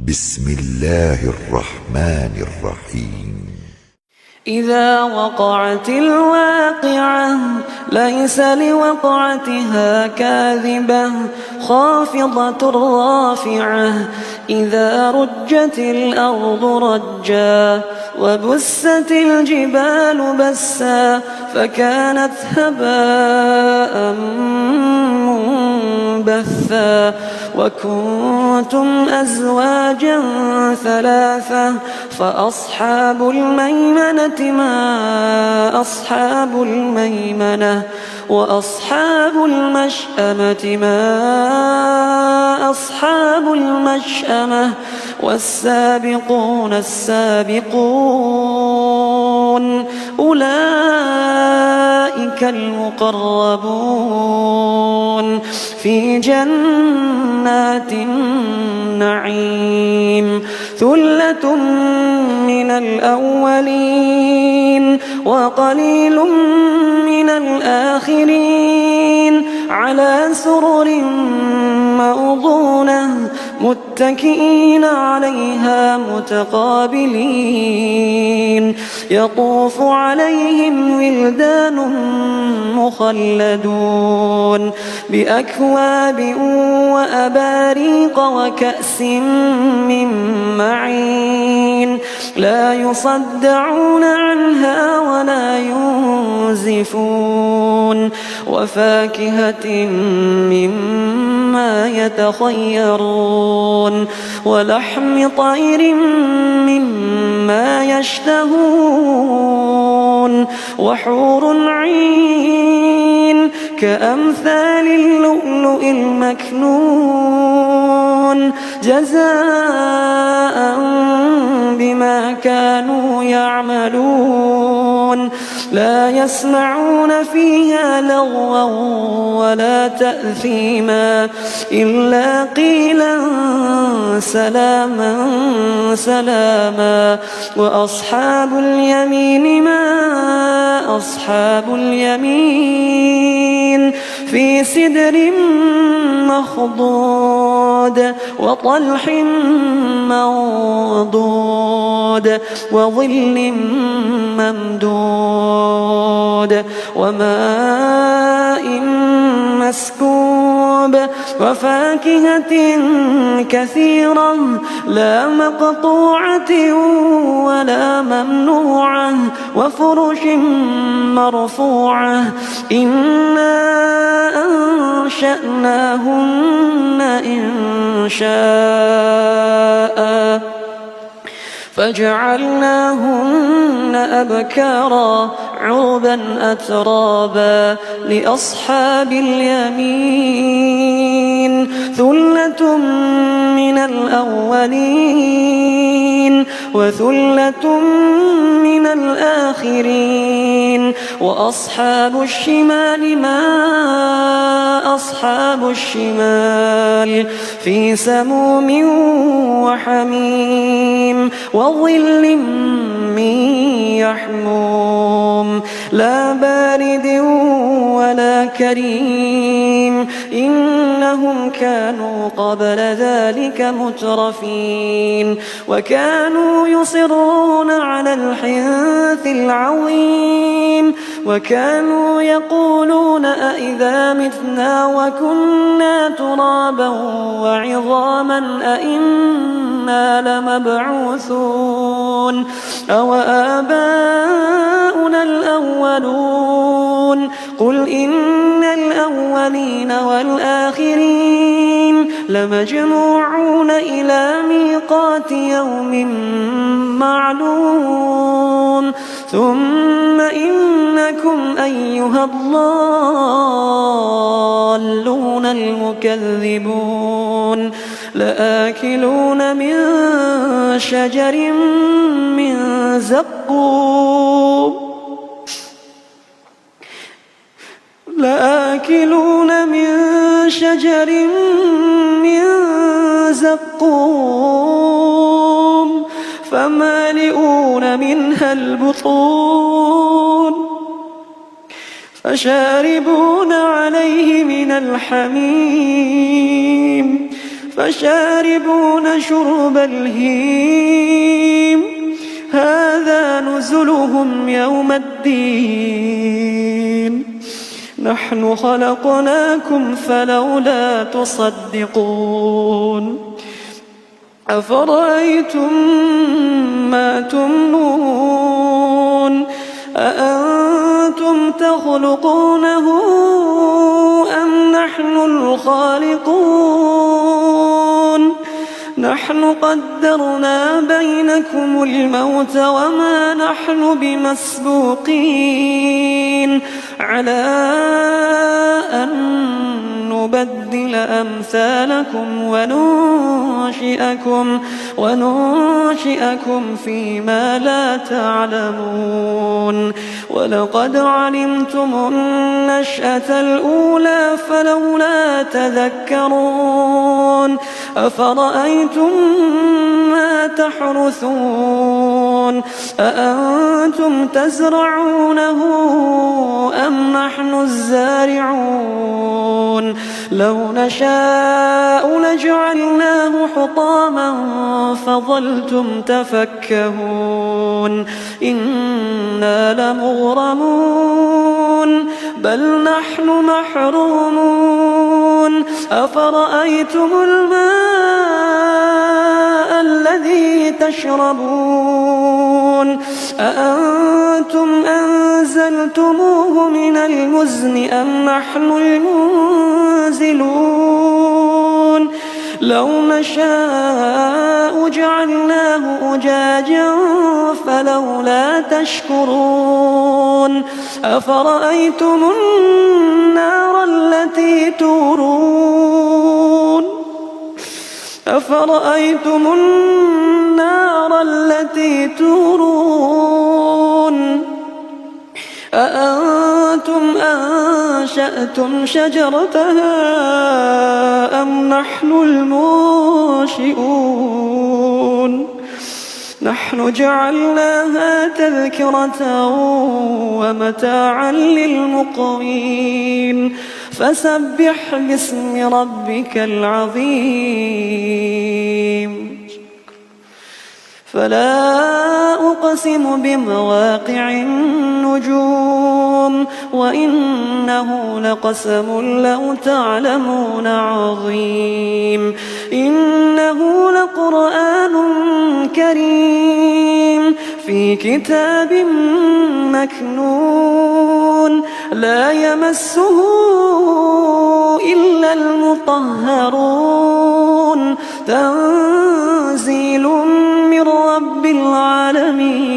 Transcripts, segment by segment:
بسم الله الرحمن الرحيم. إذا وقعت الواقعة ليس لوقعتها كاذبة خافضة رافعة إذا رجت الأرض رجا وبست الجبال بسا فكانت هباء منبثا وكنتم أزواجا ثلاثة فأصحاب الميمنة ما أصحاب الميمنة وأصحاب المشأمة ما أصحاب المشأمة والسابقون السابقون أولئك المقربون في جنات النعيم ثلة من الأولين وقليل من الآخرين على سرر موضونة متكئين عليها متقابلين يطوف عليهم ولدان مخلدون بأكواب وأباريق وكأس من معين لا يصدعون عنها ولا ينزفون وفاكهة مما يتخيرون ولحم طير مما يشتهون وحور عين كأمثال اللؤلؤ المكنون جزاء بما كانوا يعملون لا يسمعون فيها لغوا ولا تأثيما إلا قيلا سلاما سلاما وأصحاب اليمين ما أصحاب اليمين في سدر مخضود وطلح منضود وظل ممدود وماء مسكوب وفاكهة كثيرة لا مقطوعة ولا ممنوعة وفرش مرفوعة إنا أنشأناهن إنشاء فجعلناهن أبكارا عربا أترابا لأصحاب اليمين ثلة من الأولين وثلة من الآخرين وأصحاب الشمال ما أصحاب الشمال في سموم وحميم وظل من يحموم لا بارد ولا كريم إنهم كانوا قبل ذلك مترفين وكانوا يصرون على الحنث العظيم وكانوا يقولون أئذا متنا وكنا ترابا وعظاما أئنا لمبعوثون أو آباؤنا الأولون قل إن الأولين والآخرين لمجموعون إلى ميقات يوم معلوم ثم إنكم أيها الضالون المكذبون لآكلون من شجر من زقوم لآكلون من شجر من زقوم فمالئون منها البطون فشاربون عليه من الحميم فشاربون شرب الهيم هذا نزلهم يوم الدين نحن خلقناكم فلولا تصدقون أفرأيتم ما تمنون أأنتم تخلقونه أم نحن الخالقون نحن قدرنا بينكم الموت وما نحن بمسبوقين على أن نبدل أمثالكم وننشئكم فيما لا تعلمون ولقد علمتم النشأة الأولى فلولا تذكرون أفرأيتم ما تحرثون أأنتم تزرعونه أم نحن الزارعون لو نشاء لجعلناه حطاما فظلتم تفكهون إنا لمغرمون بل نحن محرومون أفرأيتم الماء الذي تشربون أأنتم أنزلتموه من المزن أم نحن المنزلون لو نشاء جعلناه أجاجا فلولا تشكرون أفرأيتم النار التي تورون أأنتم أنشأتم شجرتها أم نحن المنشئون نحن جعلناها تذكرة ومتاعا للمقوين فسبح باسم ربك العظيم فلا أقسم بمواقع النجوم وإنه لقسم لو تعلمون عظيم إنه لقرآن كريم في كتاب مكنون لا يمسه إلا المطهرون تنزيل من رب العالمين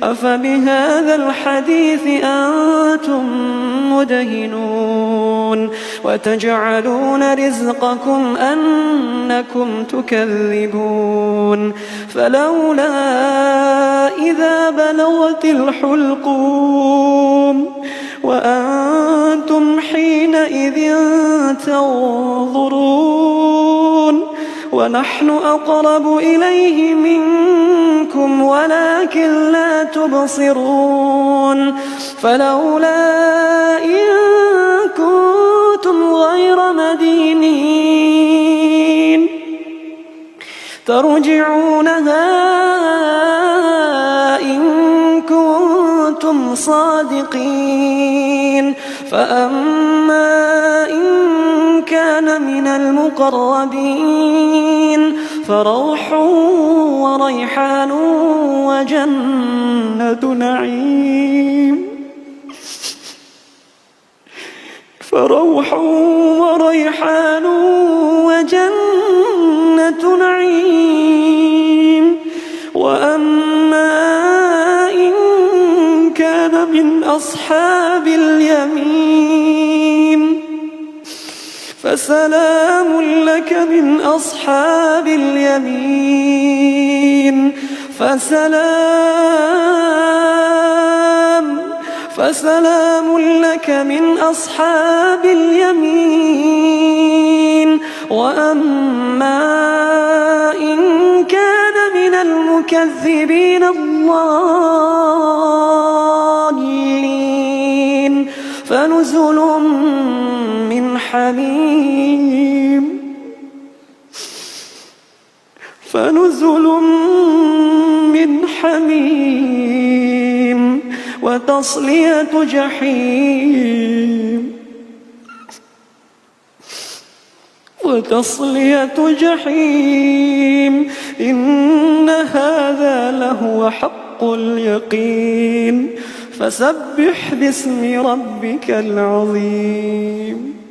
أفبهذا الحديث أنتم مدهنون وتجعلون رزقكم أنكم تكذبون فلولا إذا بلغت الحلقوم وأنتم حينئذ تنظرون ونحن أقرب إليه منكم ولكن لا تبصرون فلولا إن كنتم غير مدينين ترجعونها إن كنتم صادقين فأما إن كان من المقربين فروح وريحان وجنة نعيم وأما إن كان من أصحاب اليمين فسلام لك من أصحاب اليمين فسلام لك من أصحاب اليمين وأما إن كان من المكذبين الضالين فنزل من حميم فنزل من حميم وتصلية جحيم إن هذا لهو حق اليقين فسبح باسم ربك العظيم